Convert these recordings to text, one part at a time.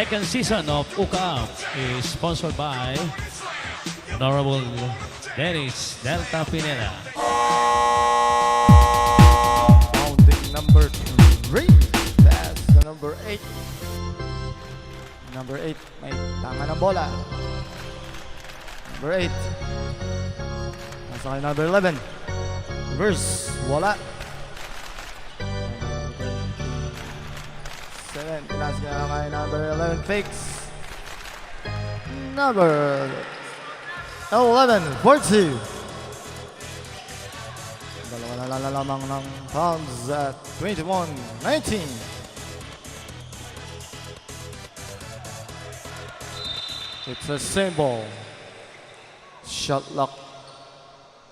second season of UCAAP is sponsored by Honorable Dennis Delta Pineda. Bounding number 3. That's the number 8. Number 8. May tanga ng bola. Number 8. Nasa kay number 11. Reverse. Wala. 7. Nasa kay number 11. Fakes. Number 11. 42. Dalawa na lamang ng pounds at 21-19. It's a same ball. Shot clock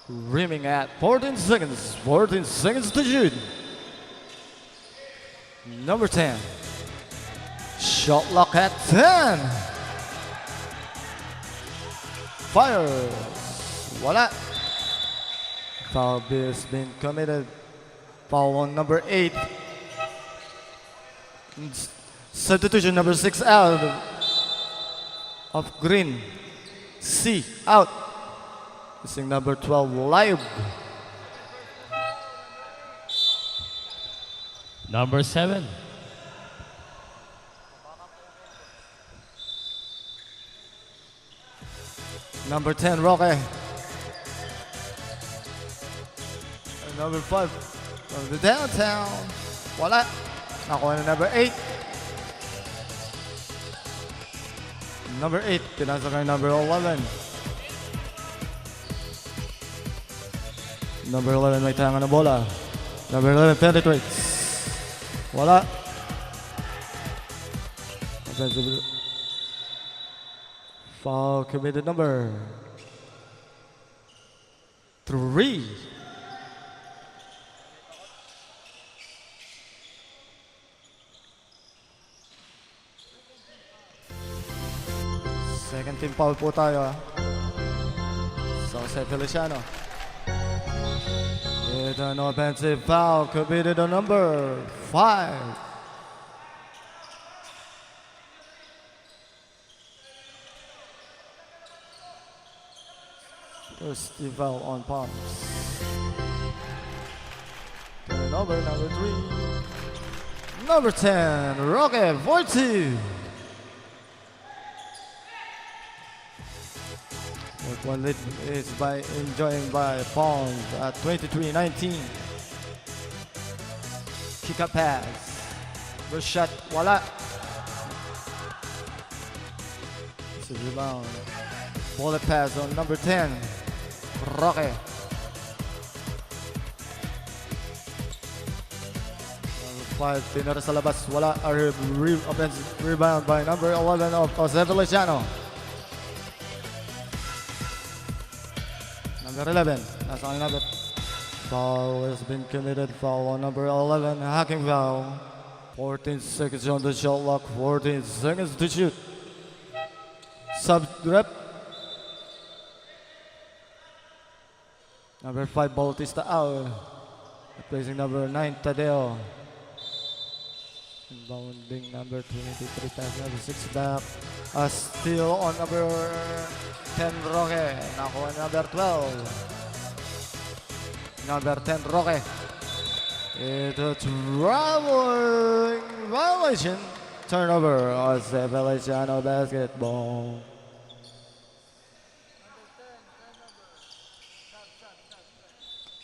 rimming at 14 seconds. 14 seconds to shoot. Number 10. Shot clock at 10. Fires. Wala. Foul has been committed. Foul on number 8. Substitution number 6 out of green. C out. Missing number 12 live. Number 7. Number 10 Roque. Number 5 from the downtown. Wala. Nakuha na number 8. Number 8. Pinasa kay number 11. Number 11 may tanga na bola. Number 11 penetrates. Wala. Offensive foul committed number 3. Second team foul po tayo. So sa Feliciano. It's an offensive foul committed on number 5. First team foul on Palms. Turnover number 3. Number 10, Roque 42. One lead is enjoying by Palms at 23-19. Kick up pass. First shot, wala. It's a rebound. Bullet pass on number 10, Roque. Number 5, pinara sa labas, wala. Offensive rebound by number 11 of Feliciano. Number 11, nasa kanya number. Foul has been committed. Foul on number 11, hacking foul. 14 seconds on the shot clock. 14 seconds to shoot. Sub rep. Number 5, Bautista out. Replacing number 9, Tadeo. Bounding number 23, pass number 6 back. A steal on number 10, Roque. Nakuha number 12. Number 10, Roque. It's a traveling violation. Turnover on Feliciano basketball.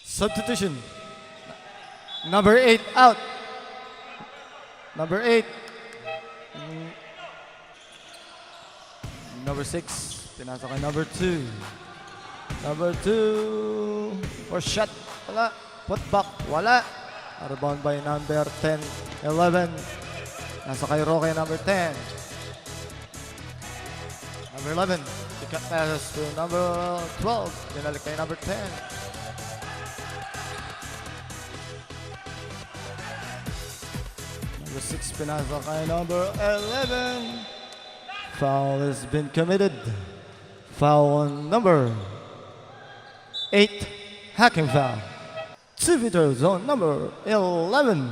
Substitution. Number 8 out. Number 8. Number 6. Pinasa kay number 2. Number 2. For shot. Wala. Put back. Wala. Rebound by number 10. 11. Nasa kay Roque number 10. Number 11. Pick up passes to number 12. Pinalik kay number 10. Number 6, pinasa kay number 11. Foul has been committed. Foul on number 8, hacking foul. 2 meters on number 11.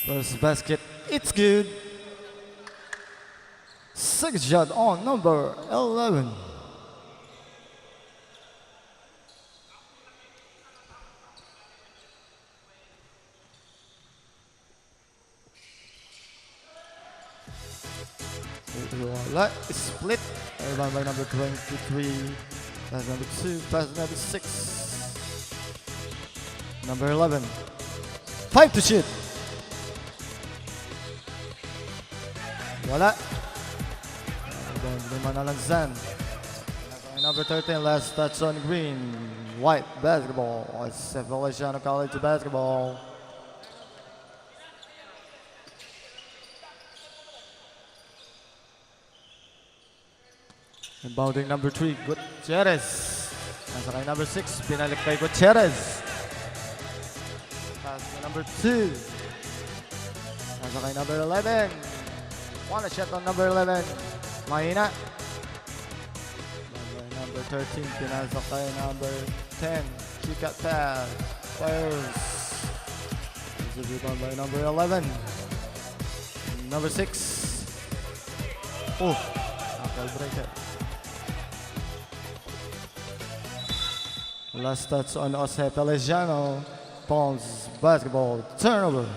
First basket, it's good. Second shot on number 11. Voila, split. Rebound by number 23. Pass number 2. Pass number 6. Number 11. 5 to shoot. Voila. Rebound by Manalanzan. Number 13. Last touch on green. White basketball. It's Feliciano College basketball. Inbounding number 3, Gutierrez. Nasa kay number 6, pinalik kay Gutierrez. Pass kay number 2. Nasa kay number 11. One shot on number 11. Mahina. Number 13, pinasa kay number 10. Kick out pass. Fires. This is rebound by number 11. Number 6. Oh, knuckle breaker. Last touch on Jose Feliciano. Palms basketball turnover.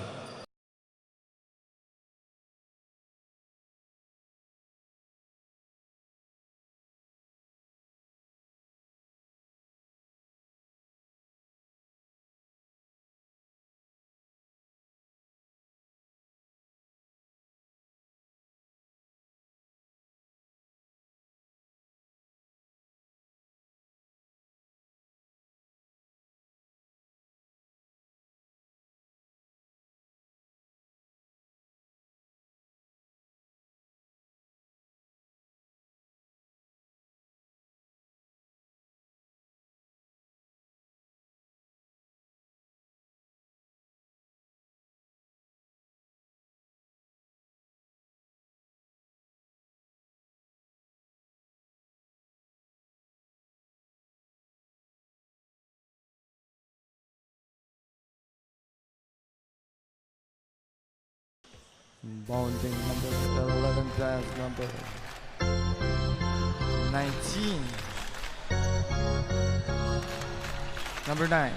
Bounding number 11 pass number 19. Number 9.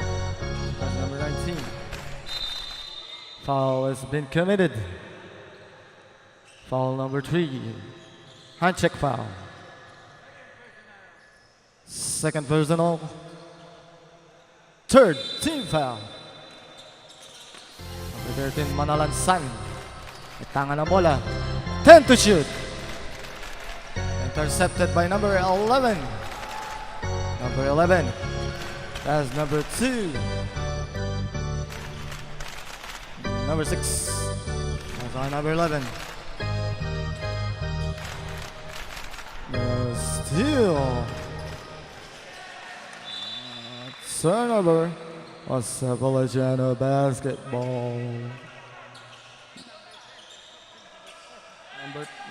Pass number 19. Foul has been committed. Foul number 3. Hand check foul. Second personal. Third team foul. Number 13, Manalansan. Tangan ng bola. 10 to shoot. Intercepted by number 11. Number 11. That's number 2. Number 6. That's on number 11. Steal. Turnover. Was Feliciano basketball.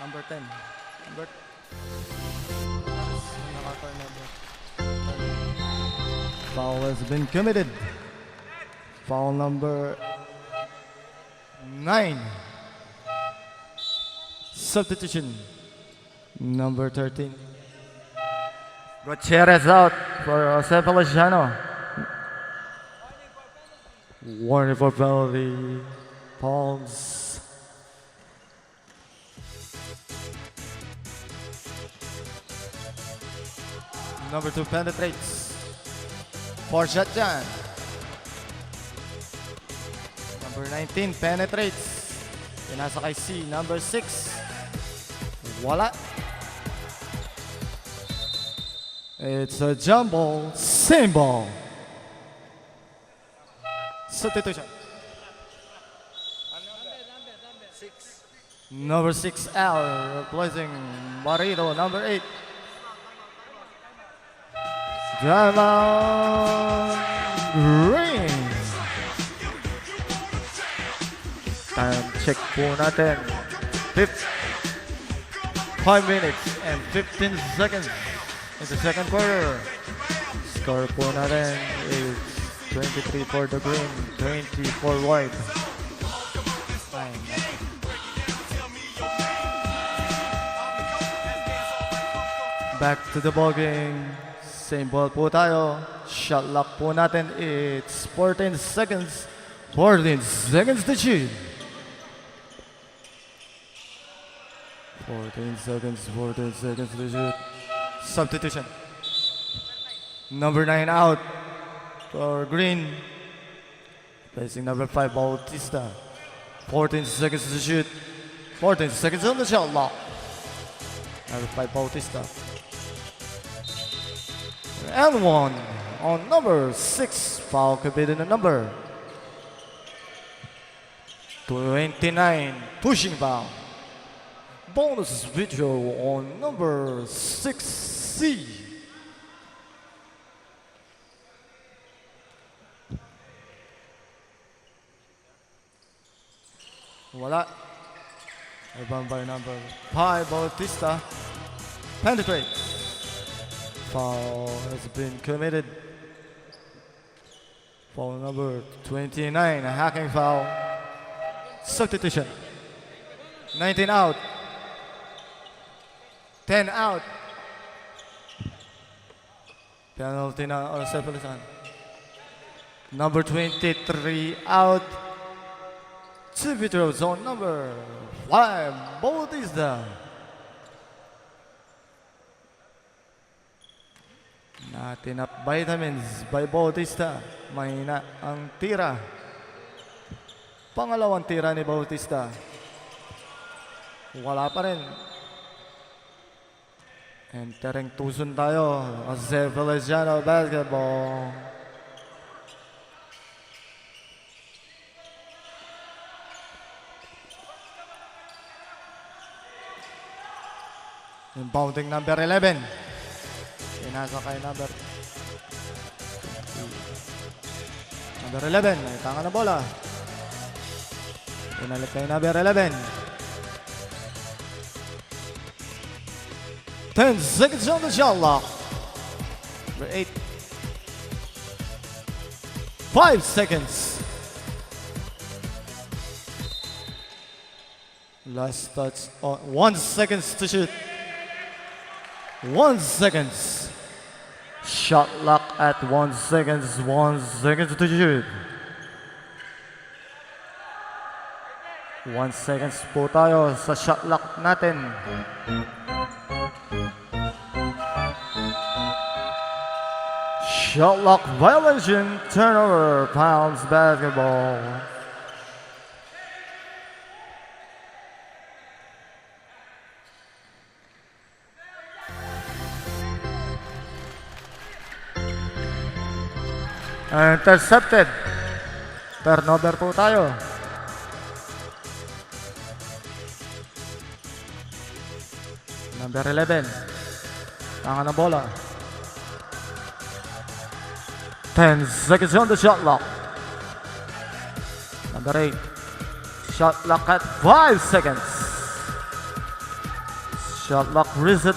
Number 10. Number Foul has been committed. Foul number 9. Substitution. Number 13. Gutierrez out for Jose Feliciano. Warning for penalty. Palms. Number 2 penetrates. 4 shot dyan. Number 19 penetrates. Pinasa kay C. Number 6. Wala. It's a jump ball. Same ball. Substitution. Number 6 Al replacing Marito. Number 8. Diamond Ring. Time check po natin. 5 minutes and 15 seconds in the second quarter. Score po natin is 23 for the green, 20 for white. back to the ball game. Same ball po tayo. Shot lock po natin. It's 14 seconds. 14 seconds to shoot. 14 seconds to shoot. Substitution. Number 9 out for Green. Placing number 5, Bautista. 14 seconds to shoot. 14 seconds on the shot lock. Number 5, Bautista. And one on number 6. Foul committed on number 29. Pushing foul. Bonus video on number 6C. Wala. Rebound by number 5, Bautista. Penetrates. Foul has been committed. Foul number 29, a hacking foul. Substitution. 19 out. 10 out. Penalty na on Feliciano. Number 23 out. Two free throws on number 5, Bautista. Natin up vitamins by Bautista. Mahina ang tira. Pangalawang tira ni Bautista. Wala pa rin. Entering tuson tayo. Kasi Feliciano basketball. Inbounding number 11. Pinasa kay number 11. May tanga na bola. Pinalit kay number 11. 10 seconds on the shot clock. Number 8. 5 seconds. Last touch on 1 second to shoot. 1 second. Shot clock at 1 second. 1 second to shoot. 1 seconds po tayo sa shot clock natin. Shot clock violation, turnover, Pounds basketball. Intercepted. Turnover po tayo. Number 11. Tanga na bola. 10 seconds on the shot clock. Number 8. Shot clock at 5 seconds. Shot clock reset.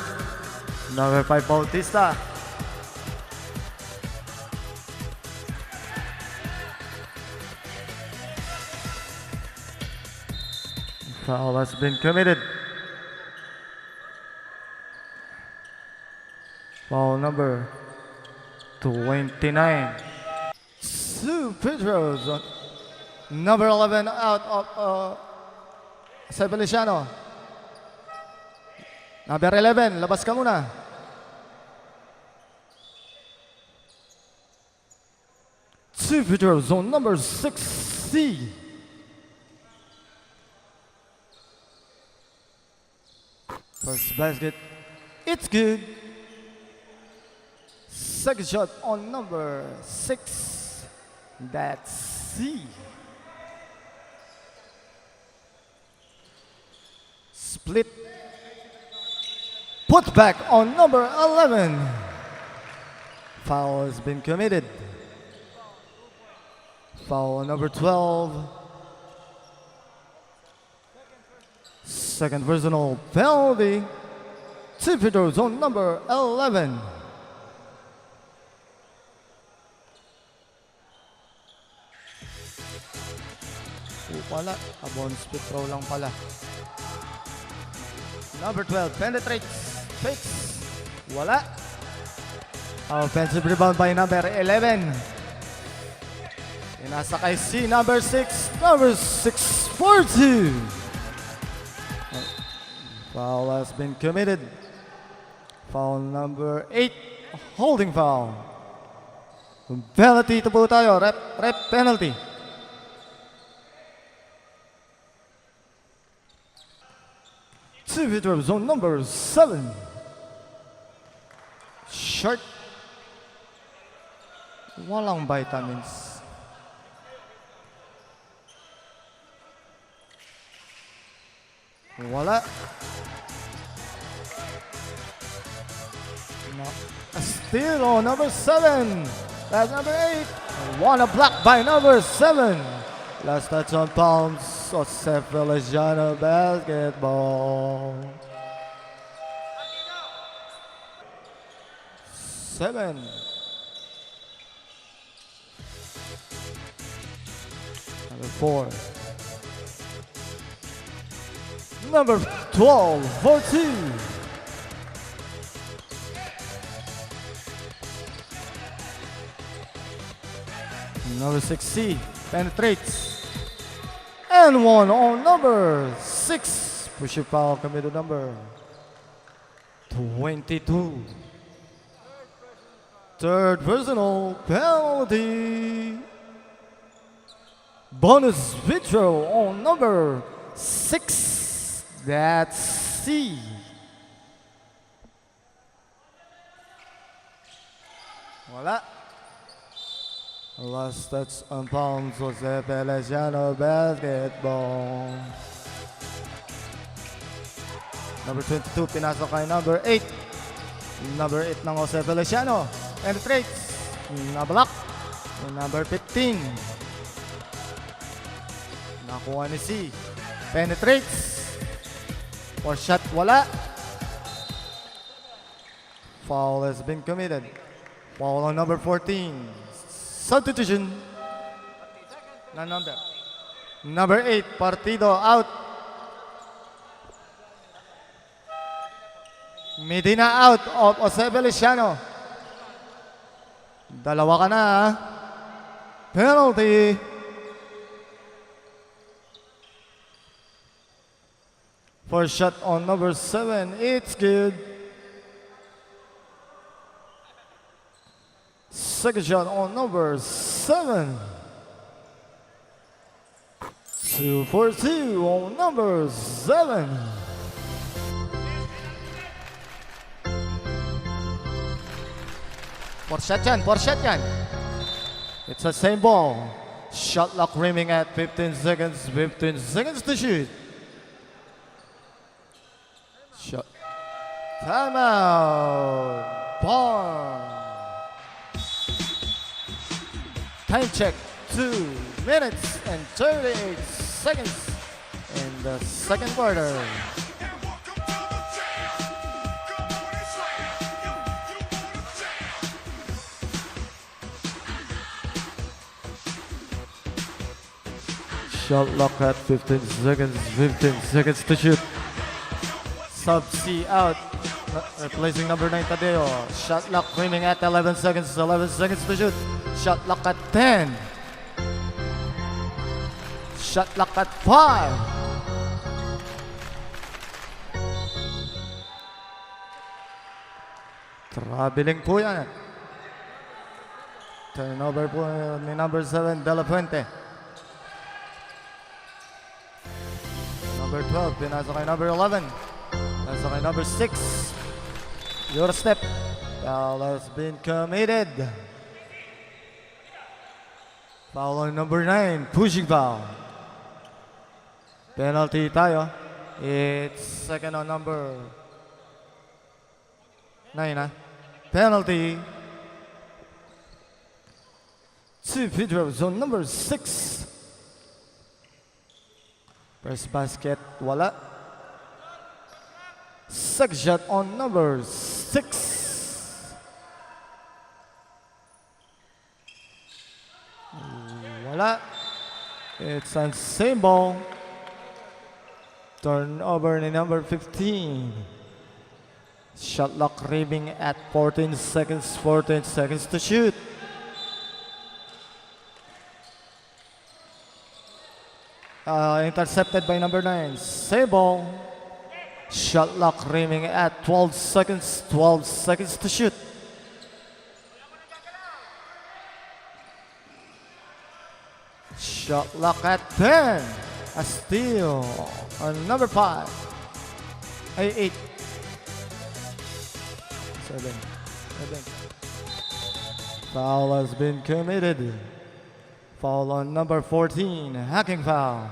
Number 5, Bautista. Foul has been committed. Foul number 29. Two free throws. Number 11 out of Feliciano. Number 11, labas ka muna. Two free throws on number 6C. First basket, it's good. Second shot on number 6, that's C. Split. Put back on number 11. Foul has been committed. Foul on number 12. Second personal penalty. Two free throws on number 11. Wala, abon split throw lang pala. Number 12 penetrates, fakes, Wala. Offensive rebound by number 11. Inasa kay C, number 6. Number 6 for 2. Foul has been committed. Foul number 8. Holding foul. Penalty ito po tayo. Rep penalty. Two-free throw zone number 7. Short. Walang vitamins. Wala. No. Still on number 7. That's number 8. Wanna block by number 7. Last touch on palms. Jose Feliciano basketball. 7. Number 4. Number 12 for 2. Number 6C penetrates. And one on number 6. Push it foul committed number 22. Third personal penalty. Bonus withdrawal on number 6. That's C. Wala. Last touch on palms, Jose Feliciano basketball. Number 22, pinasok kay number 8. Number 8 ng Jose Feliciano. Penetrates. Nablock. Number 15. Nakuha ni C. Penetrates. For shot, wala. Foul has been committed. Foul on number 14. Substitution. Number 8, Partido out. Medina out of Jose Feliciano. Dalawa ka na. Penalty. For shot on number 7, it's good. Second shot on number 7. 2 for 2 on number 7. For shot yan. It's the same ball. Shot clock rimming at 15 seconds. 15 seconds to shoot. Shot. Timeout. Ball. Time check, 2 minutes and 38 seconds in the second quarter. Shot clock at 15 seconds, 15 seconds to shoot. Sub C out, replacing number 9 Tadeo. Shot clock rimming at 11 seconds to shoot. Shot clock at 10. Shot clock at 5. Traveling po yan. Turnover po ni number 7, De La Fuente. Number 12, pinasa kay number 11. Pinasa kay number 6. Your step. Foul has been committed. Foul on number 9, pushing foul. Penalty tayo. It's second on number 9, Penalty. 2 free throws on number 6. First basket, wala. Second shot on number 6. Wala. It's on same ball. Turnover ni number 15. Shot clock rimming at 14 seconds. 14 seconds to shoot. Intercepted by number 9. Save ball. Shot clock rimming at 12 seconds. 12 seconds to shoot. Shot clock at 10. A steal on number 5. 8. 7. Foul has been committed. Foul on number 14. Hacking foul.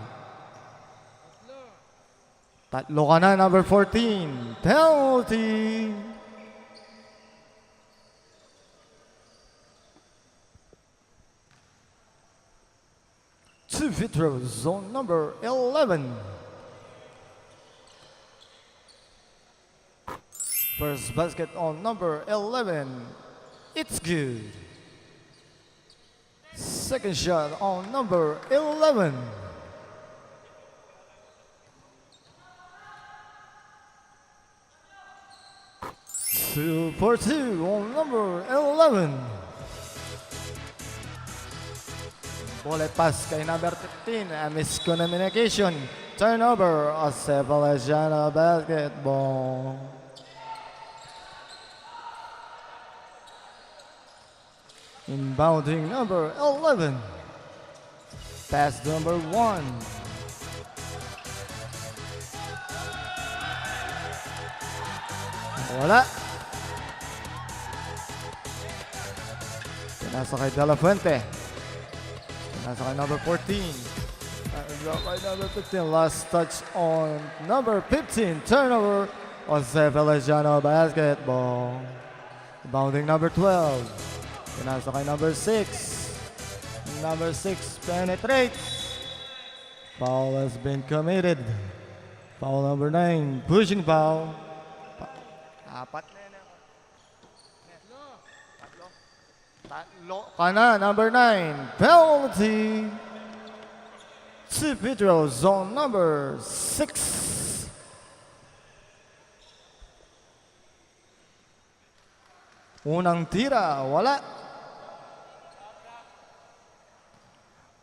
Tatlo ka na, number 14. Penalty. Two free throws, zone number 11. First basket on number 11. It's good. Second shot on number 11. Two for two on number 11. Bullet pass kay number 15. A miscommunication. Turnover of Feliciano basketball. Inbounding number 11. Pass number 1. Wala. Pinasa kay De La Fuente. Pinasa kay number 14. By number 15. Last touch on number 15. Turnover on Feliciano basketball. Inbounding number 12. Pinasa kay number 6. Number 6 penetrates. Foul has been committed. Foul number 9. Pushing foul. Apat na yan. Tatlo ka na. Number 9. Penalty. Two free throws. Zone number 6. Unang tira. Wala.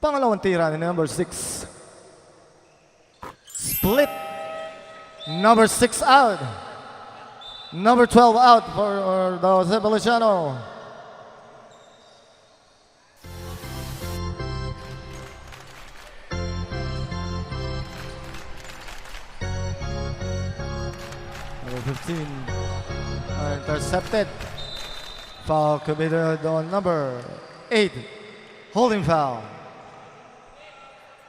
Pangalawang tira ni number 6. Split. Number 6 out. Number 12 out for the Feliciano. Number 15. Intercepted. Foul committed on number 8. Holding foul.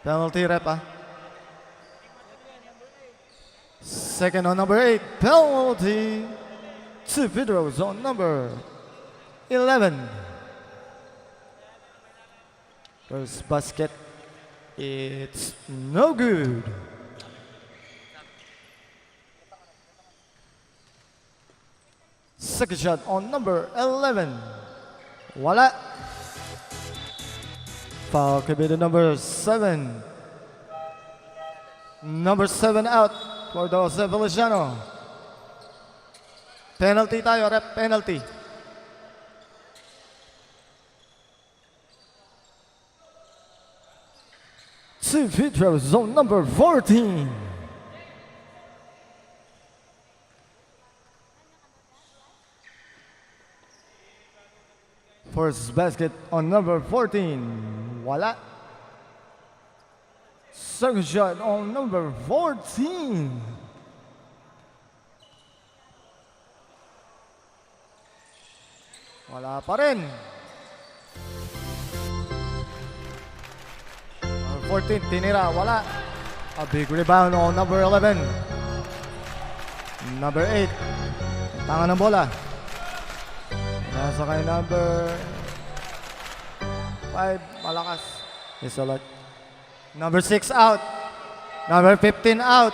Penalty rep, Second on number 8. Penalty. Two free throws on number 11. First basket. It's no good. Second shot on number 11. Wala. Foul committed number 7. Number 7 out for the Feliciano. Penalty tayo, rep, penalty. Two free throws, zone number 14. First basket on number 14. Wala. Second shot on number 14. Wala pa rin. Number 14, tinira. Wala. A big rebound on number 11. Number 8. Tangan ng bola. Nasa kay number 5, malakas. Is a lot. Number 6 out. Number 15 out.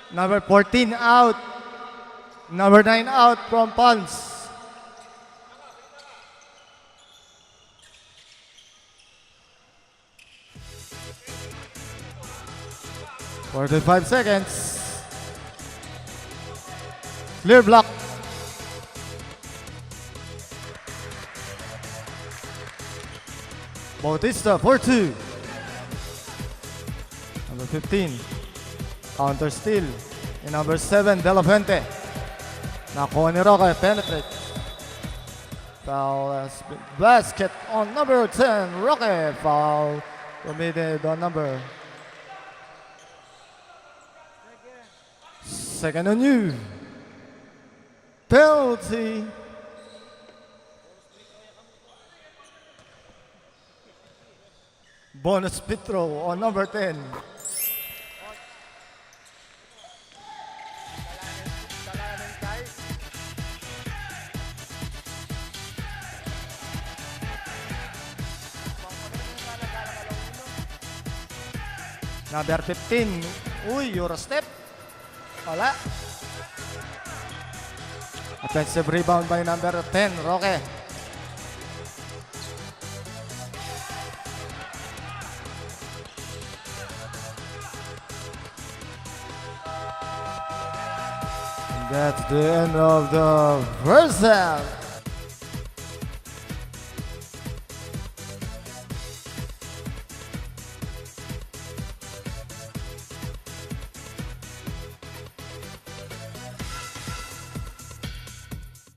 Number 14 out. Number 9 out from Pons. ...45 seconds. Clear block. Bautista for 2. Number 15. Counter steal. And number 7, De La Fuente. Nakuha ni Roque. Penetrate. Foul has been basket on number 10. Roque. Foul committed on number. Second on you. Penalty. Bonus pit throw on number 10. Number 15. Uy, Eurostep. Wala. Offensive rebound by number 10, Roque. And that's the end of the first half.